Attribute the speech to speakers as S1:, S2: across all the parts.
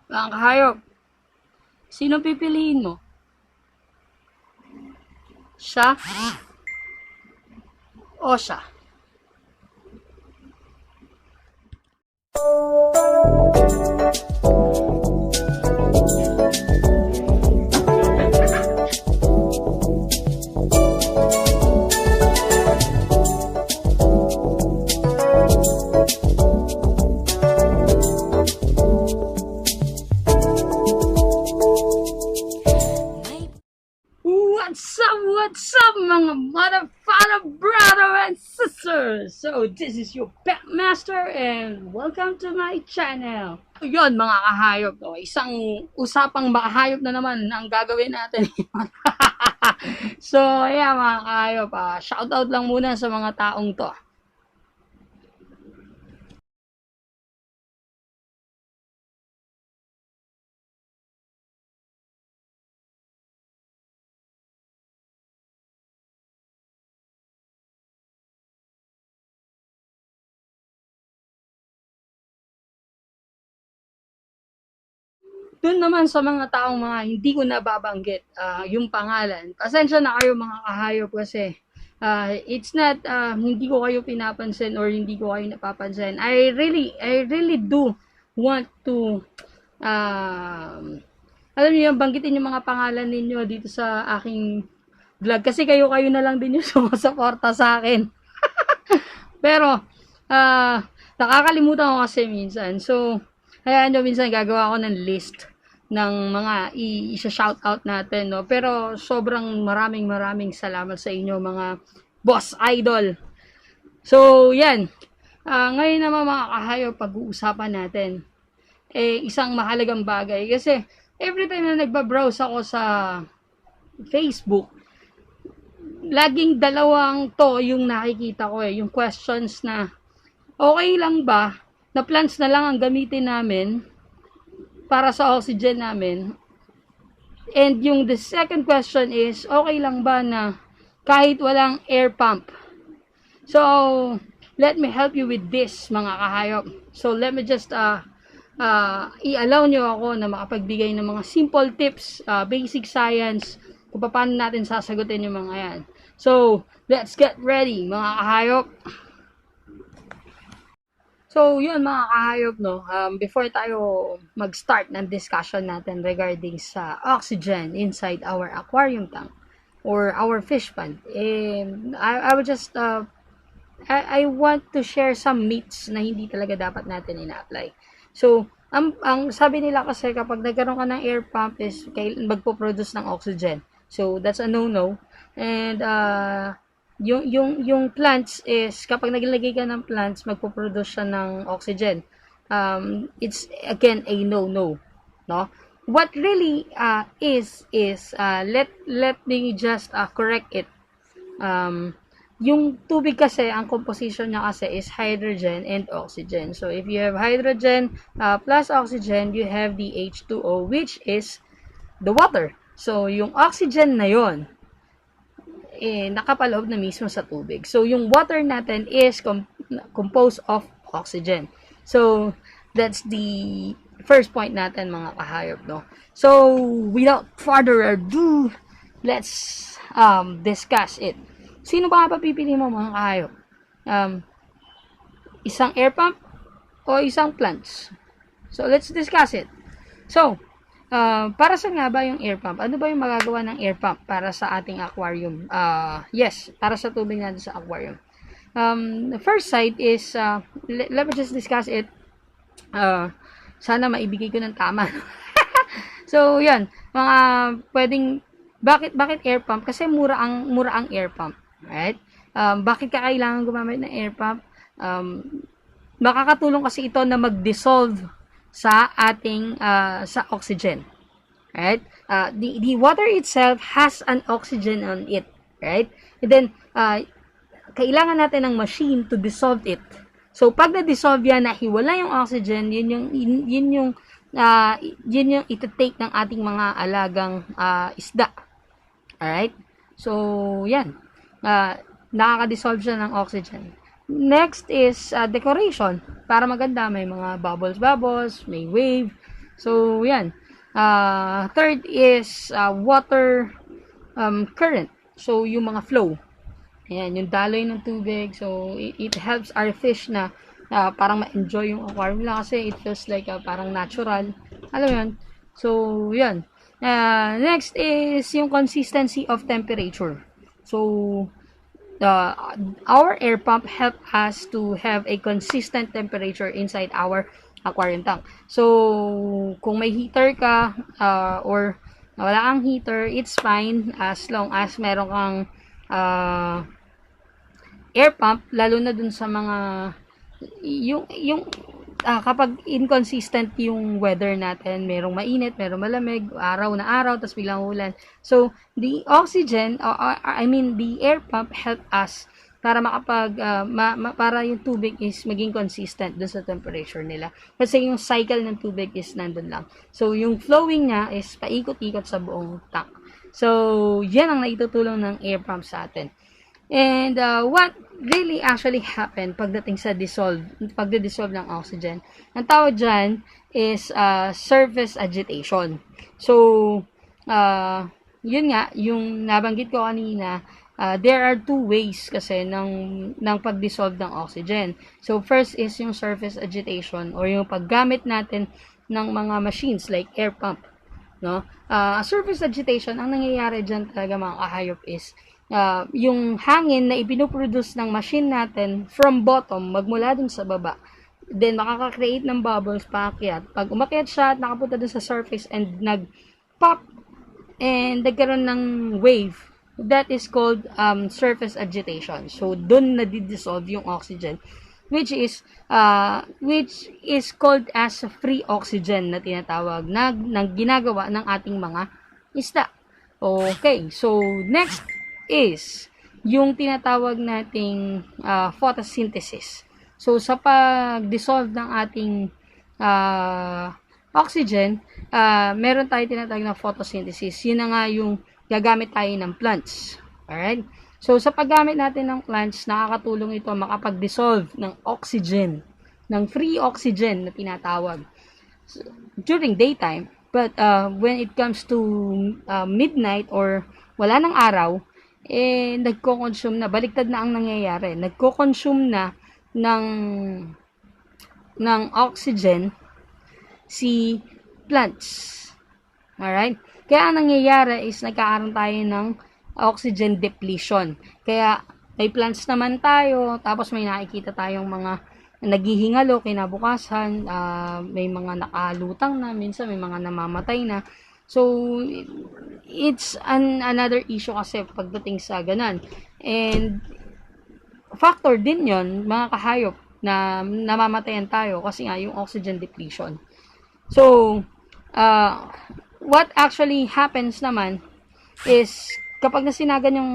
S1: Mga kahayop, sino pipiliin mo? Siya o siya? What's up, mga motherfucker, brother and sisters? So, this is your pet master and welcome to my channel. Yun, mga kahayop, no? Isang usapang makahayop na naman ang gagawin natin. So, yeah, mga kahayop, shoutout lang muna sa mga taong to. Doon naman sa mga taong mga hindi ko nababanggit yung pangalan. Pasensya na kayo mga kahayop kasi it's not hindi ko kayo pinapansin or hindi ko kayo napapansin. I really do want to alam niyo yung banggitin yung mga pangalan ninyo dito sa aking vlog kasi kayo na lang din yung sumusuporta sa akin. Pero nakakalimutan ko kasi minsan. So kaya nyo minsan gagawa ko ng list ng mga i-shoutout natin, no? Pero sobrang maraming salamat sa inyo mga boss idol. So, yan. Ngayon naman mga kahayop, pag-uusapan natin isang mahalagang bagay kasi every time na nagba-browse ako sa Facebook, laging dalawang to yung nakikita ko yung questions na okay lang ba na plants na lang ang gamitin namin para sa oxygen namin. And yung the second question is, okay lang ba na kahit walang air pump? So, let me help you with this, mga kahayop. So, let me just i-allow nyo ako na makapagbigay ng mga simple tips, basic science, kung paano natin sasagutin yung mga yan. So, let's get ready, mga kahayop. So, yun mga kahayop, no? Before tayo mag-start ng discussion natin regarding sa oxygen inside our aquarium tank or our fish pond, I would just, I want to share some myths na hindi talaga dapat natin ina-apply. So, ang sabi nila kasi kapag nagkaroon ka ng air pump is magpo-produce ng oxygen. So, that's a no-no. And, yung plants is kapag naglagay ka ng plants magpo-produce siya ng oxygen. It's again a no what really is let me just correct it. Yung tubig kasi ang composition niya kasi is hydrogen and oxygen. So if you have hydrogen plus oxygen, you have the H2O, which is the water. So yung oxygen na yon nakapaloob na mismo sa tubig. So, yung water natin is composed of oxygen. So, that's the first point natin, mga kahayop, no? So, without further ado, let's discuss it. Sino ba nga papipili mo, mga kahayop? Isang air pump o isang plants? So, let's discuss it. So, para sa nga ba yung air pump? Ano ba yung magagawa ng air pump para sa ating aquarium? Yes, para sa tubig natin sa aquarium. The first side is, let me just discuss it. Sana maibigay ko ng tama. So, yan. Mga pwedeng, bakit air pump? Kasi mura ang air pump. Right? Bakit ka kailangan gumamit ng air pump? Makakatulong kasi ito na mag-dissolve sa ating sa oxygen, right? The water itself has an oxygen on it, right? And then kailangan natin ng machine to dissolve it. So pag na-dissolve yan, nahiwala yung oxygen, yun yung ita-take ng ating mga alagang isda. Alright? So yan. Nakaka-dissolve siya ng oxygen. Next is decoration. Para maganda, may mga bubbles, may wave. So, yan. Third is water current. So, yung mga flow. Ayan, yung daloy ng tubig. So, it helps our fish na parang ma-enjoy yung aquarium nila kasi it feels like parang natural. Alam mo yun? So, yun. Next is yung consistency of temperature. So, our air pump help us to have a consistent temperature inside our aquarium tank. So, kung may heater ka or wala kang heater, it's fine as long as meron kang air pump, lalo na dun sa mga kapag inconsistent yung weather natin, merong mainit, merong malamig, araw na araw, tapos biglang ulan. So, the oxygen, the air pump help us para para yung tubig is maging consistent dun sa temperature nila. Kasi yung cycle ng tubig is nandun lang. So, yung flowing niya is paikot-ikot sa buong tank. So, yan ang naitutulong ng air pump sa atin. And what really actually happened pagdating sa pagde-dissolve ng oxygen, ang tawag dyan is surface agitation. So, yun nga, yung nabanggit ko kanina, there are two ways kasi ng pag-dissolve ng oxygen. So, first is yung surface agitation or yung paggamit natin ng mga machines like air pump. No? Surface agitation, ang nangyayari dyan talaga mga kahayop is yung hangin na ipinoproduce ng machine natin from bottom, magmula dun sa baba. Then, makaka-create ng bubbles paakyat. Pag umakyat siya at nakapunta dun sa surface and nag-pop and nagkaroon ng wave, that is called surface agitation. So, dun nadi-dissolve yung oxygen, which is called as free oxygen na tinatawag na ginagawa ng ating mga isda. Okay, so next is yung tinatawag nating photosynthesis. So, sa pag-dissolve ng ating oxygen, meron tayo tinatawag na photosynthesis. Yun na nga yung gagamit tayo ng plants. Alright? So, sa paggamit natin ng plants, nakakatulong ito makapag-dissolve ng oxygen, ng free oxygen na tinatawag during daytime. But when it comes to midnight or wala ng araw, nagko-consume na, baliktad na ang nangyayari. Nagko-consume na ng oxygen si plants. Alright? Kaya ang nangyayari is nagkakaroon tayo ng oxygen depletion. Kaya may plants naman tayo, tapos may nakikita tayong mga naghihingalo kinabukasan, may mga nakalutang na, minsan may mga namamatay na. So, it's another issue kasi pagdating sa ganan. And, factor din yon mga kahayop na namamatayan tayo kasi nga yung oxygen depletion. So, what actually happens naman is kapag nasinagan yung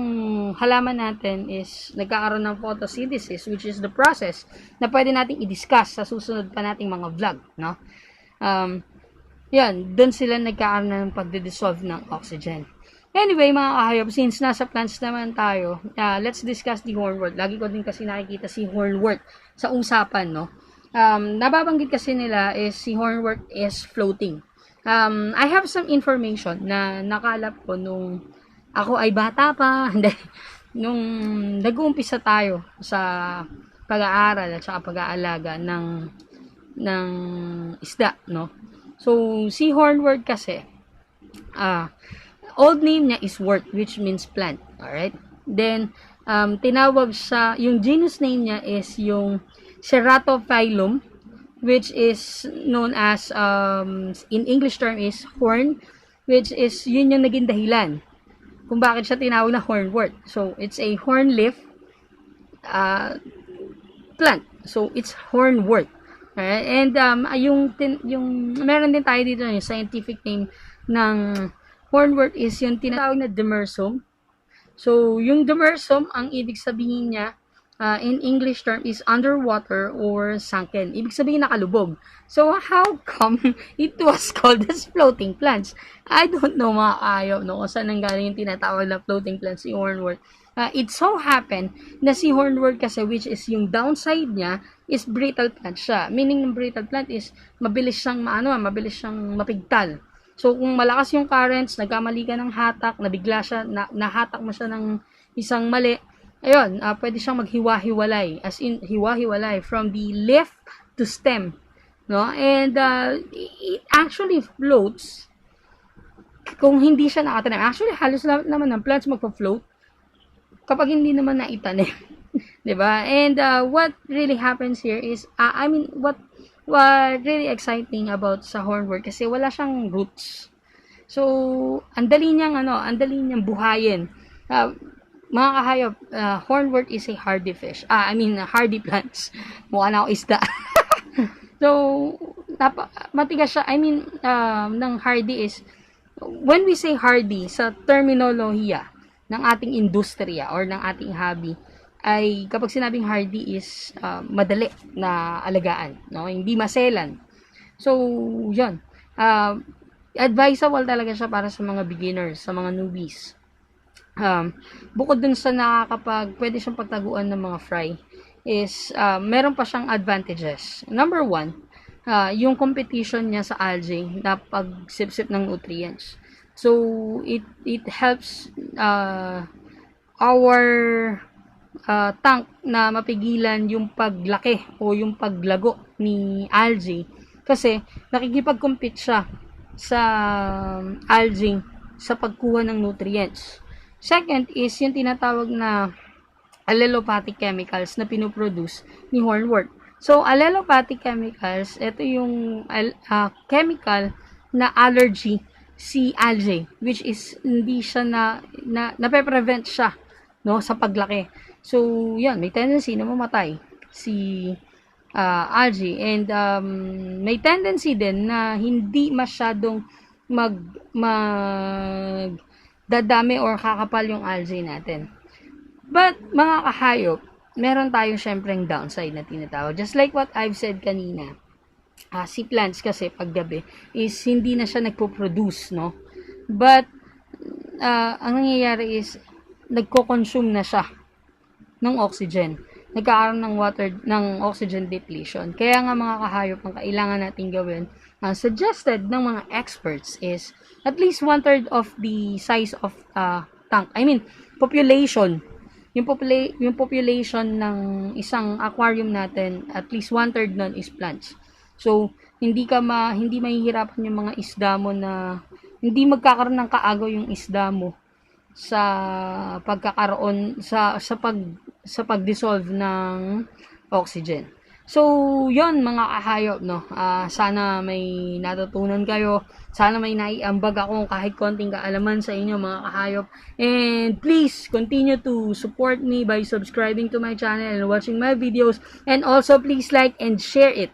S1: halaman natin is nagkakaroon ng photosynthesis, which is the process na pwede nating i-discuss sa susunod pa nating mga vlog, no? Yan, doon sila nagkakaroon ng pagde-dissolve ng oxygen. Anyway, mga kahayop, since nasa plants naman tayo, let's discuss the hornwort. Lagi ko din kasi nakikita si hornwort sa usapan, no? Nababanggit kasi nila is si hornwort is floating. I have some information na nakalap ko nung ako ay bata pa, nung nag-uumpisa tayo sa pag-aaral at saka pag-aalaga ng isda, no? So, si hornwort kasi, old name niya is wort, which means plant. Alright? Then, tinawag siya, yung genus name niya is yung Ceratophyllum, which is known as, in English term is horn, which is, yun yung naging dahilan kung bakit siya tinawag na hornwort. So, it's a horn leaf plant. So, it's hornwort. Alright? And, yung meron din tayo dito, yung scientific name ng hornwort is yung tinatawag na demersum. So, yung demersum, ang ibig sabihin niya, in English term is underwater or sunken. Ibig sabihin nakalubog. So, how come it was called as floating plants? I don't know mga kayo, no? Kung saan nanggaling yung tinatawag na floating plants, yung hornwort. It so happen na si hornwort kasi, which is yung downside niya, is brittle plant siya. Meaning ng brittle plant is mabilis siyang mabilis siyang mapigtal. So kung malakas yung currents, nagkamali ka ng hatak, nabigla siya, nahatak mo siya ng isang mali, ayun, pwede siyang maghiwa-hiwalay, as in hiwa-hiwalay from the leaf to stem, no? And it actually floats kung hindi siya nakatanim. Actually, halos lahat naman ng plants magpa-float kapag hindi naman naitanim. 'Di ba? And what really happens here is what really exciting about sa hornwort kasi wala siyang roots. So, ang dali niyang buhayin. Mga kahayop, hornwort is a hardy fish. Hardy plants. Mukha na ako isda. So, matigas siya. Ng hardy is, when we say hardy, sa terminolohiya ng ating industriya or ng ating hobby, ay kapag sinabing hardy is madali na alagaan, no? Hindi maselan. So, yun. Advisable talaga siya para sa mga beginners, sa mga newbies. Bukod dun sa pwede siyang pagtaguan ng mga fry, is meron pa siyang advantages. Number 1, yung competition niya sa algae na pagsipsip ng nutrients. So, it helps our tank na mapigilan yung paglaki o yung paglago ni algae kasi nakikipag-compete siya sa algae sa pagkuha ng nutrients. Second is yung tinatawag na allelopathic chemicals na pinoproduce ni hornwort. So, allelopathic chemicals, ito yung chemical na allergy si algae, which is hindi siya nape-prevent siya, no, sa paglaki. So, yan, may tendency na mamatay si algae, and may tendency din na hindi masyadong dadami or kakapal yung algae natin. But, mga kahayop, meron tayong syempreng downside na tinatawag. Just like what I've said kanina, si plants kasi paggabi is hindi na siya nagpo-produce, no? But ang nangyayari is nagko-consume na siya ng oxygen. Nagkakaroon ng oxygen depletion. Kaya nga mga kahayop, ang kailangan natin gawin, suggested ng mga experts is at least 1/3 of the size of tank. Population. Yung population ng isang aquarium natin, at least 1/3 nun is plants. So, hindi mahihirapan yung mga isda mo na hindi magkakaroon ng kaagaw yung isda mo sa pagkakaroon sa pag-dissolve ng oxygen. So, yon mga kahayop, no. Sana may natutunan kayo. Sana may naiambag ako kahit konting kaalaman sa inyo mga kahayop. And please continue to support me by subscribing to my channel and watching my videos, and also please like and share it.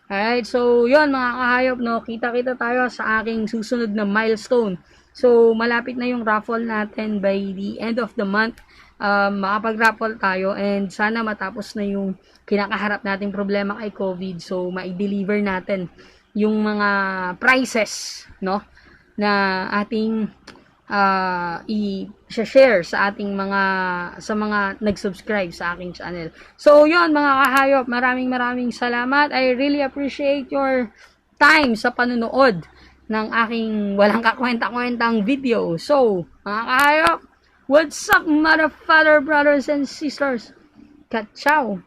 S1: Alright, so yun mga kahayop, no, kita-kita tayo sa aking susunod na milestone. So, malapit na yung raffle natin by the end of the month. Makapag-raffle tayo and sana matapos na yung kinakaharap nating problema kay COVID. So, ma-deliver natin yung mga prizes, no, na ating i-share sa ating sa mga nag-subscribe sa aking channel. So, yun mga kahayop, maraming salamat. I really appreciate your time sa panonood ng aking walang kakwenta-kwentang video. So, mga kahayop, what's up, mother, father, brothers, and sisters? Ka-ciao!